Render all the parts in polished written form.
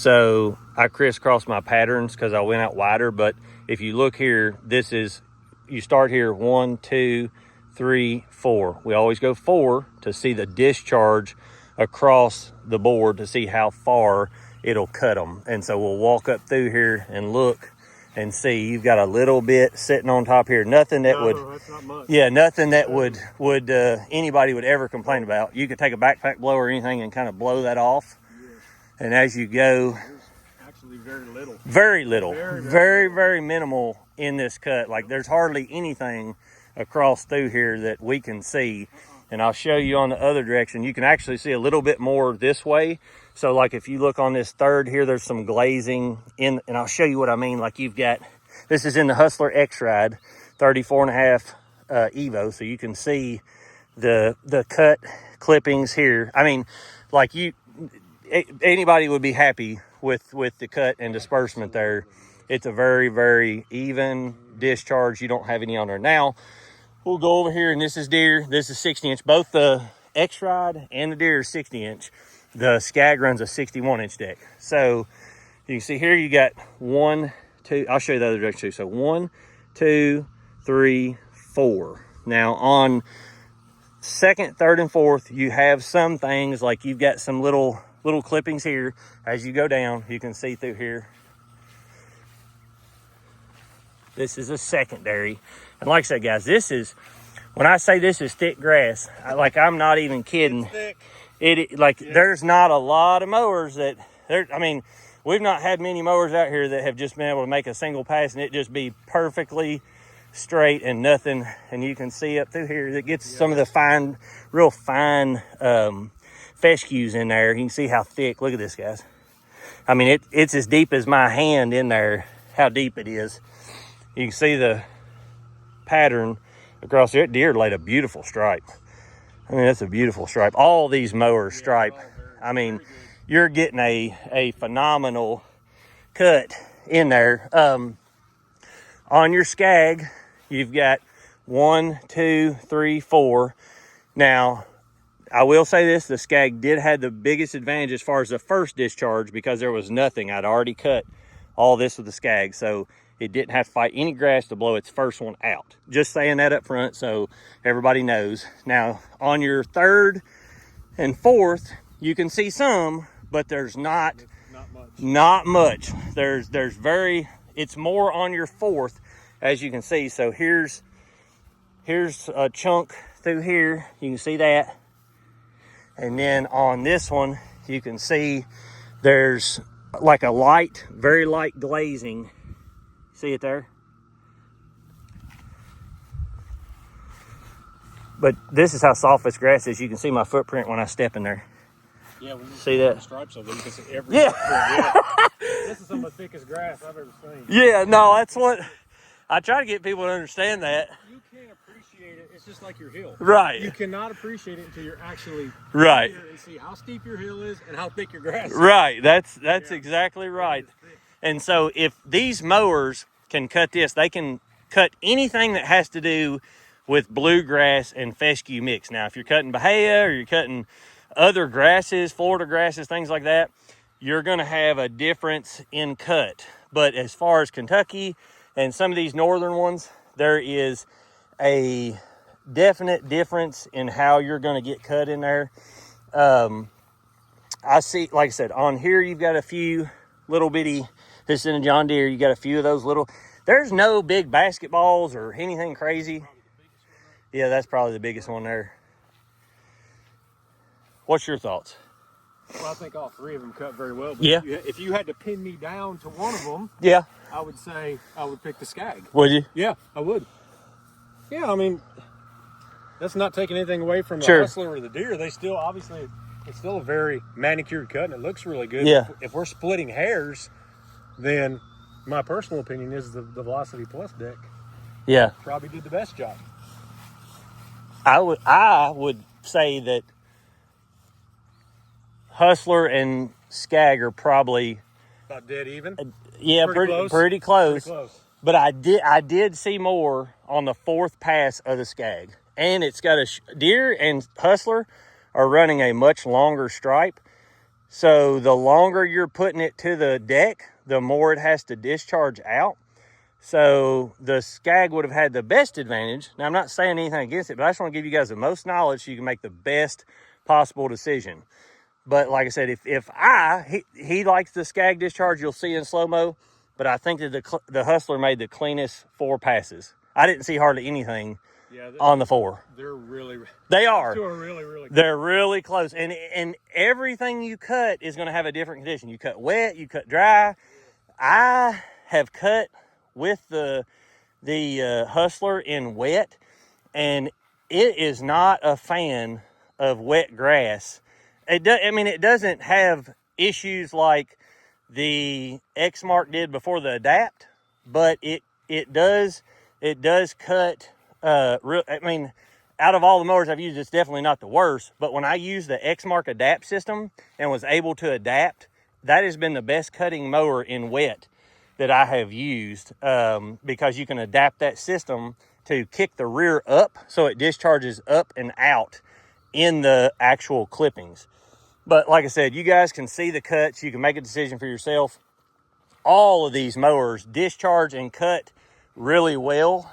So I crisscrossed my patterns because I went out wider. But if you look here, this is, you start here 1, 2, 3, 4. We always go 4 to see the discharge across the board to see how far it'll cut them. And so we'll walk up through here and look and see. You've got a little bit sitting on top here. Nothing that that's not much. Yeah, nothing that would anybody would ever complain about. You could take a backpack blower or anything and kind of blow that off. Yes. And as you go, there's actually very little. Very little. Very minimal in this cut. Like there's hardly anything across through here that we can see. And I'll show you on the other direction. You can actually see a little bit more this way. So like if you look on this third here, there's some glazing in, and I'll show you what I mean. Like you've got, this is in the Hustler X-Ride 34.5 Evo. So you can see the cut clippings here. I mean, like anybody would be happy with the cut and disbursement there. It's a very even discharge. You don't have any on there. Now, we'll go over here, and this is Deere. This is 60-inch. Both the X-Ride and the Deere are 60-inch. The Scag runs a 61-inch deck. So you can see here you got 1, 2. I'll show you the other direction too. So 1, 2, 3, 4. Now on second, third, and fourth, you have some things like you've got some little clippings here. As you go down, you can see through here. This is a secondary. And like I said, guys, this is, when I say this is thick grass, I'm not even kidding. There's not a lot of mowers that, I mean, we've not had many mowers out here that have just been able to make a single pass and it just be perfectly straight and nothing. And you can see up through here that gets some of the real fine fescues in there. You can see how thick. Look at this, guys. I mean, it's as deep as my hand in there, how deep it is. You can see the pattern across there. Deere laid a beautiful stripe. I mean, that's a beautiful stripe. All these mowers stripe. I mean, you're getting a phenomenal cut in there. On your Scag, you've got 1, 2, 3, 4. Now, I will say this, the Scag did have the biggest advantage as far as the first discharge because there was nothing. I'd already cut all this with the Scag, so it didn't have to fight any grass to blow its first one out. Just saying that up front so everybody knows. Now, on your third and fourth, you can see some, but there's not much. It's more on your fourth, as you can see. So here's a chunk through here. You can see that. And then on this one, you can see there's like a very light glazing. See it there? But this is how soft this grass is. You can see my footprint when I step in there. Yeah, when you see that? Stripes over, you can see every This is some of the thickest grass I've ever seen. Yeah, no, that's what I try to get people to understand that. You can't appreciate it. It's just like your hill. Right. You cannot appreciate it until you're actually right here and see how steep your hill is and how thick your grass is. Right. That's exactly right. And so if these mowers can cut this, they can cut anything that has to do with bluegrass and fescue mix. Now, if you're cutting bahia or you're cutting other grasses, Florida grasses, things like that, you're going to have a difference in cut. But as far as Kentucky and some of these northern ones, there is a definite difference in how you're going to get cut in there. I see, like I said, on here you've got a few little bitty, this is in a John Deere, you got a few of those little, there's no big basketballs or anything crazy. Yeah, that's probably the biggest one there. What's your thoughts? Well, I think all three of them cut very well. But yeah. If you had to pin me down to one of them, yeah, I would say I would pick the Scag. Would you? Yeah, I would. Yeah, I mean, that's not taking anything away from the Hustler or the Deere. They still, obviously, it's still a very manicured cut and it looks really good. Yeah. If we're splitting hairs, then my personal opinion is the Velocity Plus deck. Yeah. Probably did the best job. I would say that Hustler and Scag are probably about dead even. Pretty close. But I did see more on the fourth pass of the Scag, and it's got Deere and Hustler are running a much longer stripe. So the longer you're putting it to the deck, the more it has to discharge out. So the Scag would have had the best advantage. Now, I'm not saying anything against it, but I just want to give you guys the most knowledge so you can make the best possible decision. But like I said, he likes the Scag discharge, you'll see in slow-mo, but I think that the Hustler made the cleanest 4 passes. I didn't see hardly anything on the 4. They are really close. They're really close. And everything you cut is going to have a different condition. You cut wet, you cut dry. I have cut with the Hustler in wet, and it is not a fan of wet grass. It doesn't have issues like the X-Mark did before the Adapt, but it does cut. Out of all the mowers I've used, it's definitely not the worst. But when I used the X-Mark Adapt system and was able to adapt, that has been the best cutting mower in wet that I have used, because you can adapt that system to kick the rear up so it discharges up and out in the actual clippings. But like I said, you guys can see the cuts. You can make a decision for yourself. All of these mowers discharge and cut really well.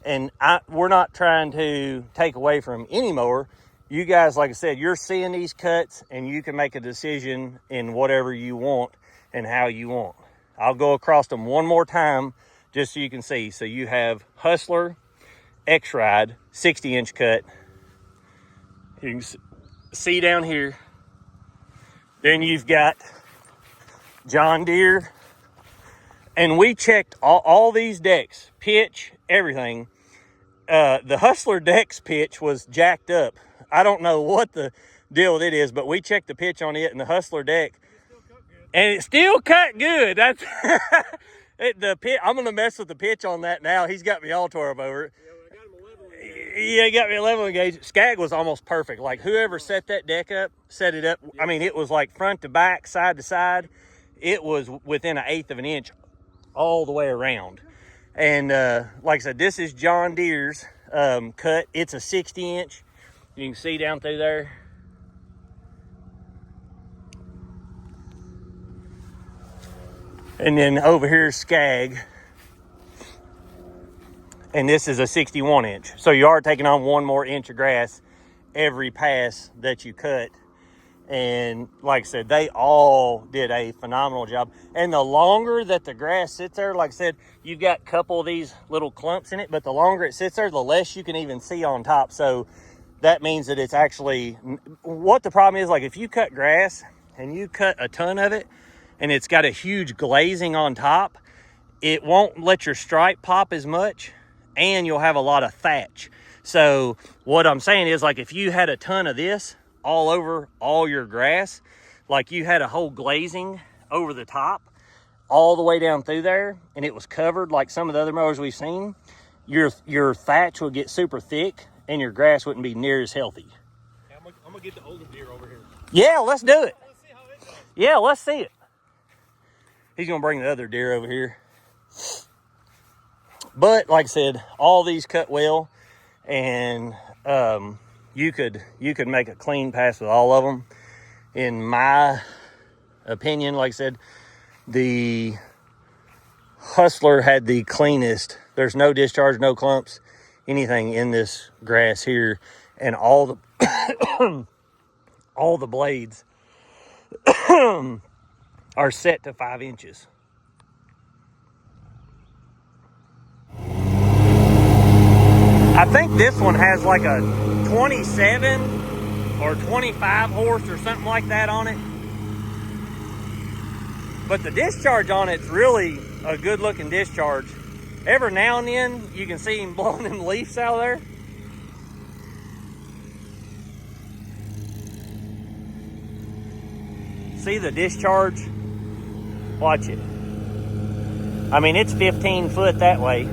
And we're not trying to take away from any mower. You guys, like I said, you're seeing these cuts and you can make a decision in whatever you want and how you want. I'll go across them one more time just so you can see. So you have Hustler, X-Ride, 60-inch cut. You can see down here. Then you've got John Deere. And we checked all these decks, pitch, everything. The Hustler deck's pitch was jacked up. I don't know what the deal with it is, but we checked the pitch on it and the Hustler deck. And it still cut good. That's the pit. I'm gonna mess with the pitch on that now. He's got me all tore up over it. Yeah, he got me a level gauge. Scag was almost perfect. Like whoever set that deck up, set it up. I mean, it was like front to back, side to side. It was within 1/8 of an inch all the way around. And like I said, this is John Deere's cut. It's a 60-inch. You can see down through there. And then over here is Scag. And this is a 61-inch. So you are taking on 1 more inch of grass every pass that you cut. And like I said, they all did a phenomenal job. And the longer that the grass sits there, like I said, you've got a couple of these little clumps in it, but the longer it sits there, the less you can even see on top. So that means that it's actually, what the problem is, like if you cut grass and you cut a ton of it and it's got a huge glazing on top, it won't let your stripe pop as much and you'll have a lot of thatch. So what I'm saying is, like if you had a ton of this all over all your grass, like you had a whole glazing over the top all the way down through there and it was covered like some of the other mowers we've seen, your thatch would get super thick and your grass wouldn't be near as healthy. Yeah, I'm gonna get the older deer over here. Yeah, let's do it. Let's see how it goes. Yeah, let's see it. He's gonna bring the other deer over here. But like I said, all these cut well, and you could make a clean pass with all of them. In my opinion, like I said, the Hustler had the cleanest. There's no discharge, no clumps, anything in this grass here, and all the all the blades are set to 5 inches. I think this one has like a 27 or 25 horse or something like that on it. But the discharge on it's really a good looking discharge. Every now and then you can see him blowing them leaves out of there. See the discharge? Watch it. I mean, it's 15 foot that way.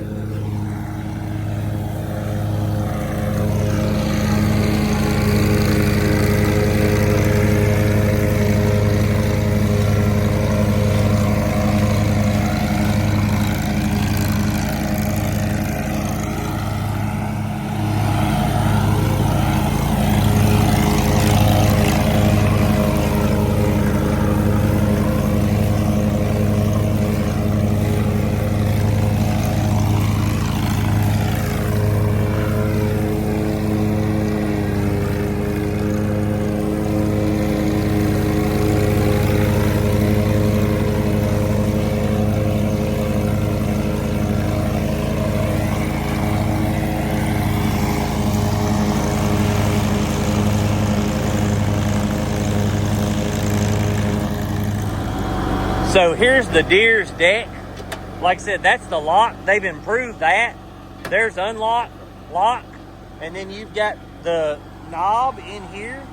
So here's the Deere's deck. Like I said, that's the lock. They've improved that. There's unlock, lock, and then you've got the knob in here.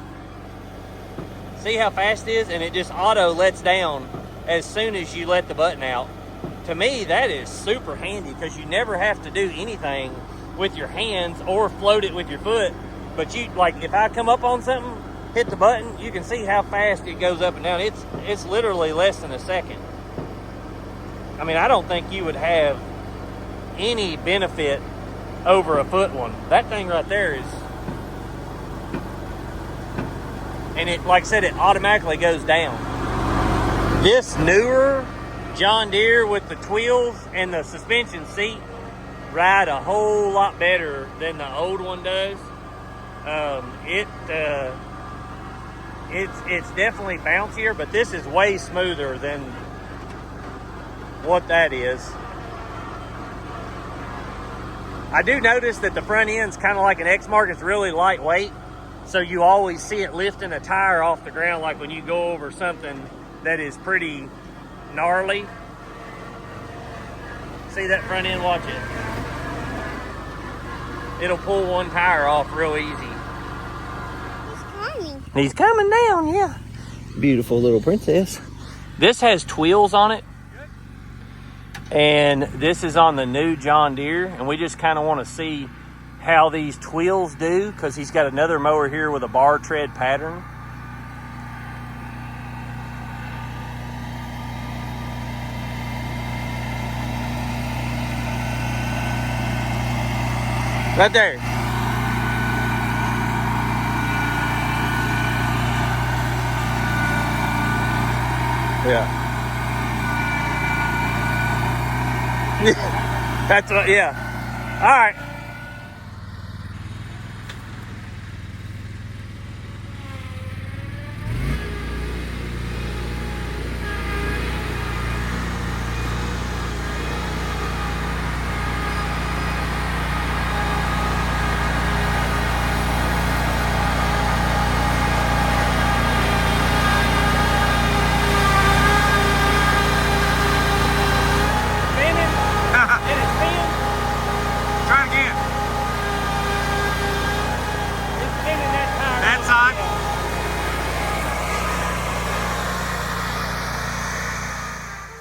See how fast it is? And it just auto lets down as soon as you let the button out. To me, that is super handy because you never have to do anything with your hands or float it with your foot. But you, like, if I come up on something, hit the button, you can see how fast it goes up and down. It's literally less than a second. I mean, I don't think you would have any benefit over a foot one. That thing right there is, and it, like I said, it automatically goes down. This newer John Deere with the wheels and the suspension seat ride a whole lot better than the old one does. It's definitely bouncier, but this is way smoother than what that is. I do notice that the front end's kind of like an X-Mark. It's really lightweight, so you always see it lifting a tire off the ground, like when you go over something that is pretty gnarly. See that front end? Watch it. It'll pull one tire off real easy. He's coming down, yeah. Beautiful little princess. This has wheels on it. And this is on the new John Deere. And we just kind of want to see how these wheels do, because he's got another mower here with a bar tread pattern. Right there. Yeah. That's what, yeah. All right.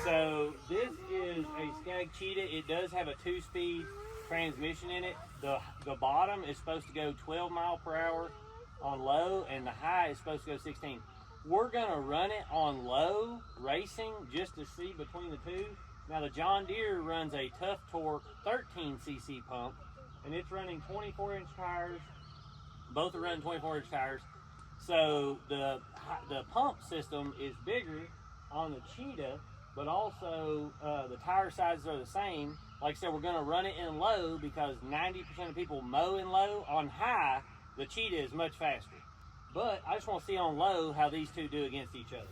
So this is a Scag Cheetah. It does have a 2-speed transmission in it. The bottom is supposed to go 12 miles per hour on low, and the high is supposed to go 16. We're gonna run it on low racing just to see between the two. Now the John Deere runs a Tough Torque 13cc pump, and it's running 24-inch tires. Both are running 24-inch tires. So the pump system is bigger on the Cheetah, but also the tire sizes are the same. Like I said, we're gonna run it in low because 90% of people mow in low. On high, the Cheetah is much faster. But I just want to see on low how these two do against each other.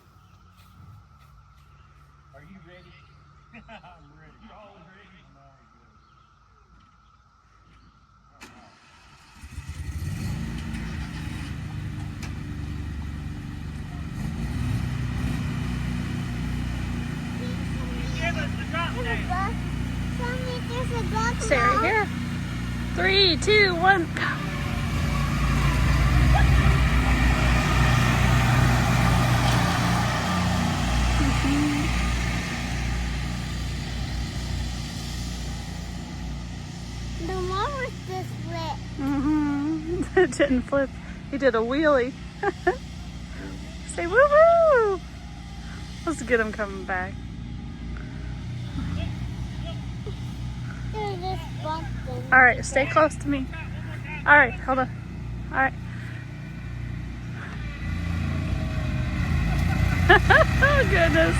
Are you ready? I'm ready. You always ready? Stay right here. 3, 2, 1, go. The mower's just flip. It didn't flip. He did a wheelie. Say woo woo. Let's get him coming back. All right, stay close to me. All right, hold on. All right. Oh, goodness.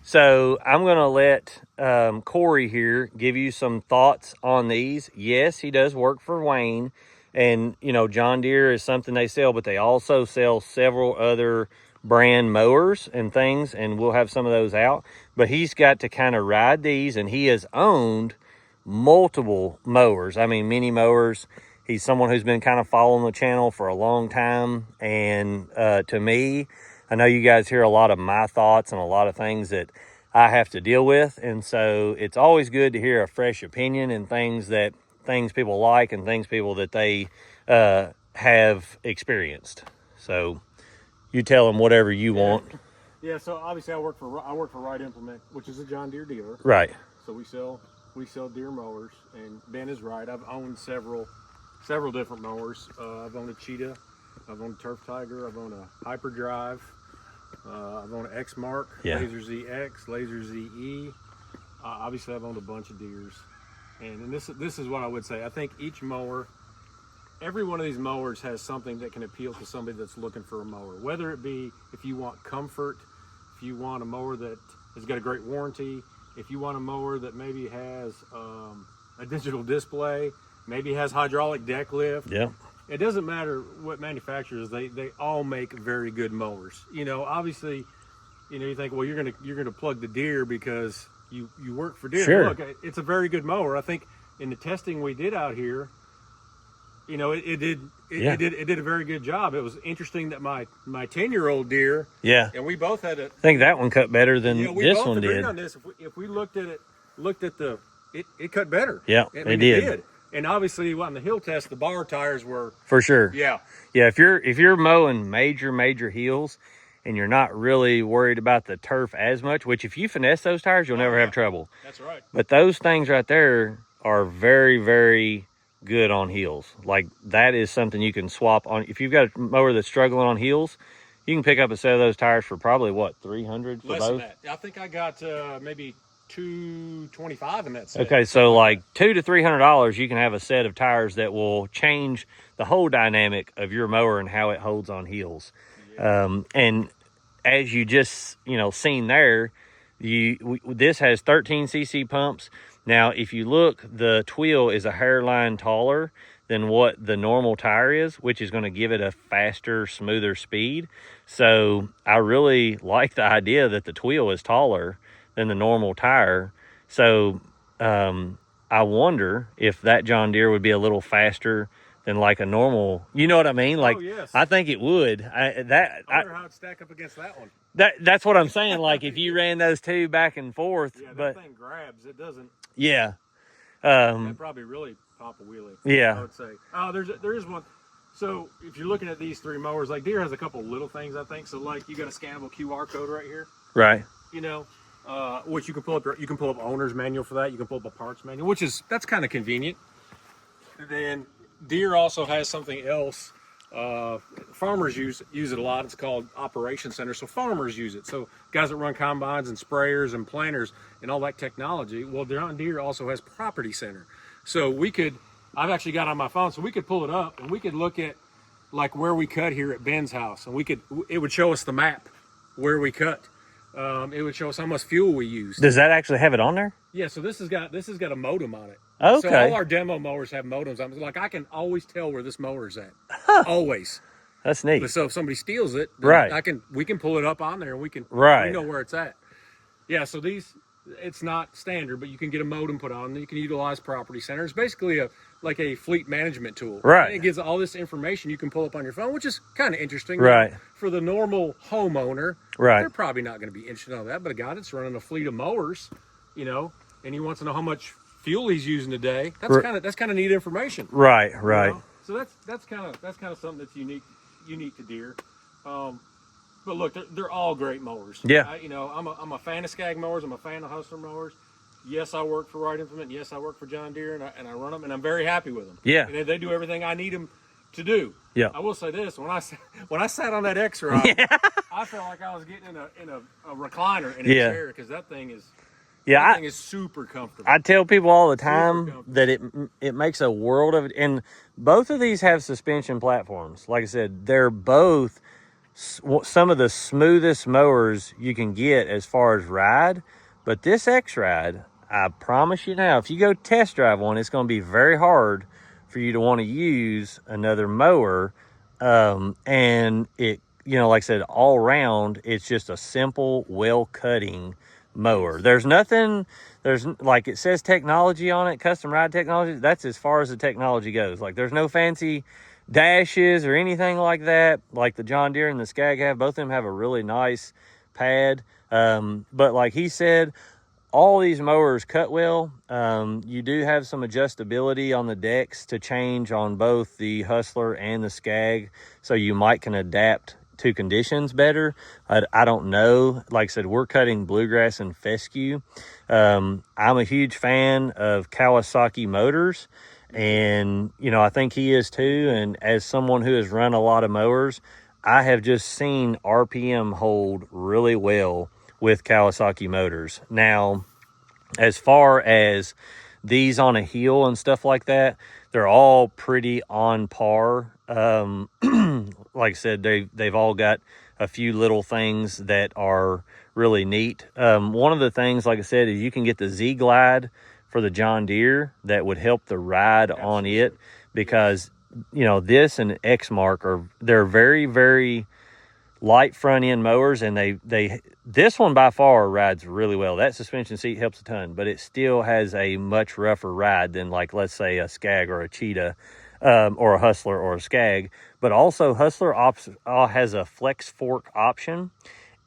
So I'm going to let Corey here give you some thoughts on these. Yes, he does work for Wayne. And, you know, John Deere is something they sell, but they also sell several other brand mowers and things, and we'll have some of those out. But he's got to kind of ride these, and he has owned multiple mowers. I mean, mini mowers. He's someone who's been kind of following the channel for a long time. And to me, I know you guys hear a lot of my thoughts and a lot of things that I have to deal with. And so it's always good to hear a fresh opinion and things people like and things people that they have experienced. So you tell them whatever you want. Yeah, so obviously I work for Right Implement, which is a John Deere dealer. Right. So we sell Deere mowers, and Ben is right. I've owned several different mowers. I've owned a Cheetah, I've owned a Turf Tiger, I've owned a Hyperdrive, I've owned an X-Mark, Yeah. Laser ZX, Laser ZE. Obviously I've owned a bunch of Deeres, and this is what I would say. I think each mower, every one of these mowers has something that can appeal to somebody that's looking for a mower. Whether it be if you want comfort, if you want a mower that has got a great warranty, if you want a mower that maybe has a digital display, maybe has hydraulic deck lift. Yeah. It doesn't matter what manufacturers, they all make very good mowers. You know, obviously, you know, you think, well, you're gonna plug the Deere because you work for Deere. Sure. Look, it's a very good mower. I think in the testing we did out here, you know, it did a very good job. It was interesting that my 10-year-old Deere, Yeah. and we both had I think that one cut better than this one did. on this. If we looked at it cut better. Yeah, I mean, it did. And obviously on the hill test, the bar tires were, For sure. yeah. Yeah, if you're mowing major hills and you're not really worried about the turf as much, which if you finesse those tires, you'll never have trouble. That's right. But those things right there are very, very good on hills. Like that is something you can swap on. If you've got a mower that's struggling on hills, you can pick up a set of those tires for probably what, 300 for Less both? than that. I think I got maybe $225 in that set. Okay, so like $200 to $300, you can have a set of tires that will change the whole dynamic of your mower and how it holds on hills. Yeah. And as you just seen there, this has 13cc pumps. Now, if you look, the Twill is a hairline taller than what the normal tire is, which is going to give it a faster, smoother speed. So I really like the idea that the Twill is taller than the normal tire. So I wonder if that John Deere would be a little faster than like a normal, you know what I mean? Like, oh, yes. I think it would. I wonder how it'd stack up against that one. That's what I'm saying. Like if you ran those two back and forth, Yeah, but that thing grabs. It doesn't. yeah, That'd probably really pop a wheelie. Yeah. I would say. Oh, there is one. So if you're looking at these three mowers, like Deere has a couple little things, I think. So like you got a scannable QR code right here. right. You know, which you can pull up. You can pull up owner's manual for that. You can pull up a parts manual, that's kind of convenient. And then Deere also has something else. Farmers use it a lot. It's called Operation Center. So farmers use it. So guys that run combines and sprayers and planters and all that technology. Well, John Deere also has Property Center. So I've actually got it on my phone, so we could pull it up and we could look at like where we cut here at Ben's house, and it would show us the map where we cut. It would show us how much fuel we used. Does that actually have it on there? Yeah, so this has got a modem on it. Okay. So all our demo mowers have modems. I'm like, I can always tell where this mower's at. Always. That's neat. But so if somebody steals it, then Right. we can pull it up on there and we Right. know where it's at. Yeah, so it's not standard, but you can get a modem put on and you can utilize Property Center. It's basically like a fleet management tool. Right. And it gives all this information you can pull up on your phone, which is kind of interesting. Right. For the normal homeowner, Right. they're probably not going to be interested in that, but a guy that's running a fleet of mowers, and he wants to know how much fuel he's using a day. That's kind of neat information. Right. So that's kind of something that's unique to Deere. But look, they're all great mowers. Yeah. I'm a fan of Scag mowers. I'm a fan of Hustler mowers. Yes, I work for Right Implement. Yes, I work for John Deere, and I run them, and I'm very happy with them. Yeah. And they do everything I need them to do. Yeah. I will say this: when I sat on that X-Ride, I felt like I was getting in a recliner in a chair, because that thing is. Yeah, that thing is super comfortable. I tell people all the time that it makes a world of it. And both of these have suspension platforms. Like I said, they're both some of the smoothest mowers you can get as far as ride. But this X-Ride, I promise you now, if you go test drive one, it's going to be very hard for you to want to use another mower. And it, like I said, all around, it's just a simple, well-cutting mower. There's nothing, there's like it says technology on it, custom ride technology. That's as far as the technology goes. Like there's no fancy dashes or anything like that, like the John Deere and the Scag have. Both of them have a really nice pad. But like he said, all these mowers cut well. You do have some adjustability on the decks to change on both the Hustler and the Scag, so you might can adapt to conditions better. I don't know. Like I said, we're cutting bluegrass and fescue. I'm a huge fan of Kawasaki motors, and you know, I think he is too. And as someone who has run a lot of mowers, I have just seen RPM hold really well with Kawasaki motors. Now, as far as these on a heel and stuff like that, they're all pretty on par. Like I said, they've all got a few little things that are really neat. One of the things, like I said, is you can get the Z Glide for the John Deere that would help the ride on it, because you know, this and Exmark they're very, very light front end mowers, and this one by far rides really well. That suspension seat helps a ton, but it still has a much rougher ride than, like, let's say a Scag or a Cheetah, or a Hustler or a Scag. But also Hustler has a flex fork option,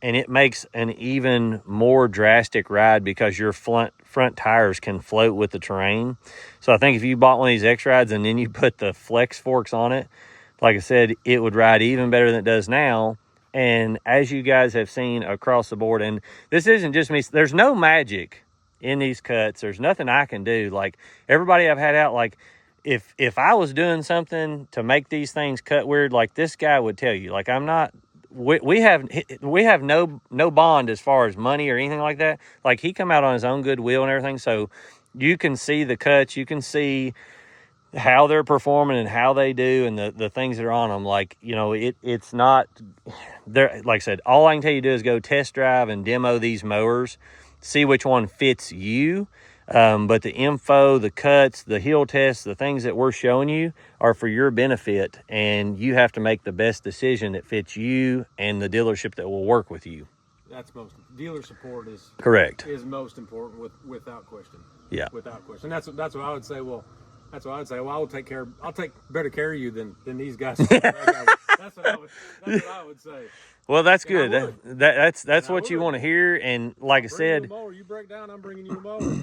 and it makes an even more drastic ride because your front tires can float with the terrain. So I think if you bought one of these X-Rides and then you put the flex forks on it, like I said, it would ride even better than it does now. And as you guys have seen across the board, and this isn't just me, there's no magic in these cuts. There's nothing I can do. Like everybody I've had out, like if I was doing something to make these things cut weird, like this guy would tell you, like I'm not, we have no bond as far as money or anything like that. Like he come out on his own goodwill and everything. So you can see the cuts, you can see how they're performing and how they do, and the things that are on them. Like, you know, it's not there. Like I said, all I can tell you to do is go test drive and demo these mowers, see which one fits you. But the info, the cuts, the heel tests, the things that we're showing you are for your benefit, and you have to make the best decision that fits you and the dealership that will work with you. That's dealer support is correct. Is most important without question. Yeah. Without question. That's what I would say. Well, I'll take better care of you than these guys. That's what I would say. Well, that's good. That's what you want to hear. And like I said, you break down, I'm bringing you a mower.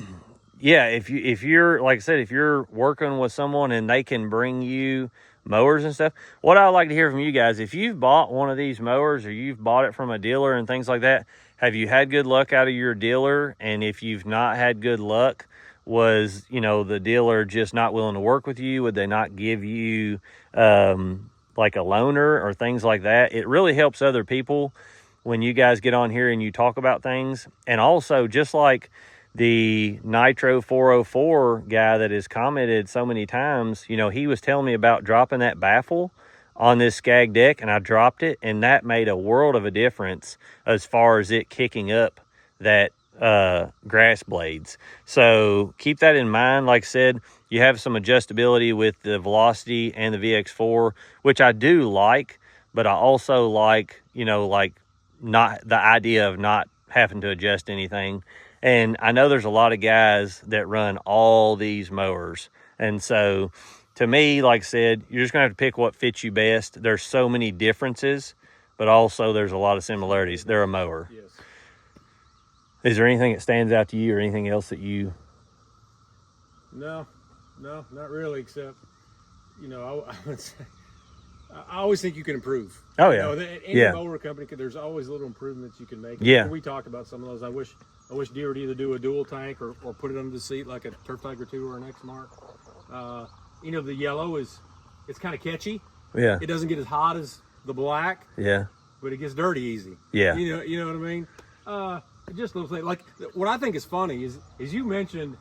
Yeah, if you're like I said, if you're working with someone and they can bring you mowers and stuff, what I would like to hear from you guys, if you've bought one of these mowers or you've bought it from a dealer and things like that, have you had good luck out of your dealer? And if you've not had good luck, was, you know, the dealer just not willing to work with you? Would they not give you like a loaner or things like that? It really helps other people when you guys get on here and you talk about things. And also, just like the Nitro 404 guy that has commented so many times, you know, he was telling me about dropping that baffle on this Scag deck, and I dropped it, and that made a world of a difference as far as it kicking up that grass blades. So keep that in mind. Like I said, you have some adjustability with the Velocity and the VX4, which I do like, but I also like, you know, like not the idea of not having to adjust anything. And I know there's a lot of guys that run all these mowers, and so to me, like I said, you're just gonna have to pick what fits you best. There's so many differences, but also there's a lot of similarities. They're a mower. Yes. Is there anything that stands out to you or anything else that you... No, not really, except, you know, I would say, I always think you can improve. Oh, yeah. You know, any mower company, there's always little improvements you can make. Yeah. We talked about some of those. I wish Deere would either do a dual tank or put it under the seat like a Turf Tiger 2 or an Exmark. You know, the yellow it's kind of catchy. Yeah. It doesn't get as hot as the black. Yeah. But it gets dirty easy. Yeah. You know what I mean? Just little things. Like, what I think is funny is you mentioned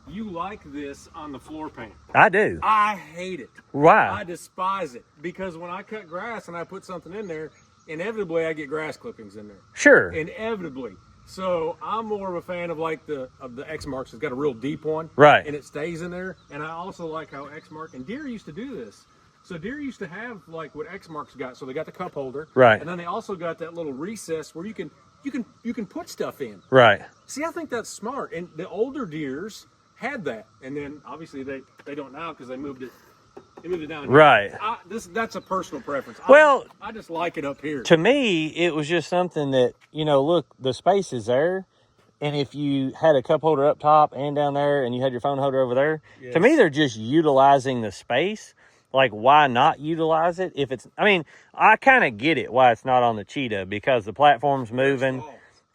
you like this on the floor pan. I do. I hate it. Why? I despise it, because when I cut grass and I put something in there, inevitably I get grass clippings in there. Sure. Inevitably. So I'm more of a fan of like the Exmarks. It's got a real deep one. Right. And it stays in there. And I also like how Exmark and Deere used to do this. So Deere used to have like what Exmark's got. So they got the cup holder. Right. And then they also got that little recess where you can you can put stuff in. Right. See, I think that's smart. And the older deers had that, and then obviously they don't now because they moved it. They moved it down here. Right. That's a personal preference. Well, I just like it up here. To me, it was just something that, you know, look, the space is there. And if you had a cup holder up top and down there and you had your phone holder over there, Yes. to me, they're just utilizing the space. Like, why not utilize it? If it's, I mean, I kind of get it why it's not on the cheetah because the platform's moving.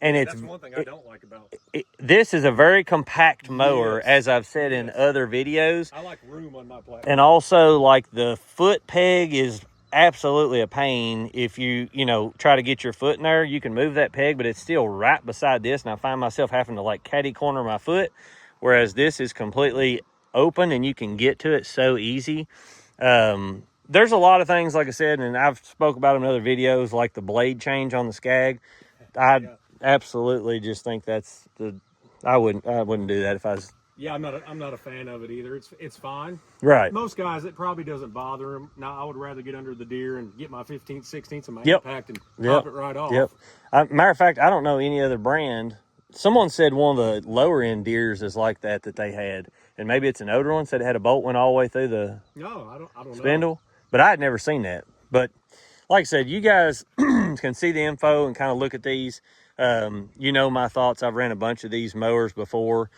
And that's one thing I don't like about it. This is a very compact mower, Yes. as I've said in other videos. I like room on my platform. And also, like, the foot peg is absolutely a pain. If you try to get your foot in there, you can move that peg, but it's still right beside this, and I find myself having to like catty corner my foot, whereas this is completely open and you can get to it so easy. There's a lot of things, like I said, and I've spoke about in other videos, like the blade change on the Scag. I absolutely just think that's I wouldn't do that if I was. Yeah, I'm not a fan of it either. It's fine. Right. Most guys, it probably doesn't bother them. Now, I would rather get under the deer and get my 15th, 16th of my impact and pop it right off. Yep. Matter of fact, I don't know any other brand. Someone said one of the lower end deers is like that they had, and maybe it's an older one. Said it had a bolt went all the way through the I don't spindle, know. but I had never seen that. But like I said, you guys can see the info and kind of look at these. You know my thoughts. I've ran a bunch of these mowers before.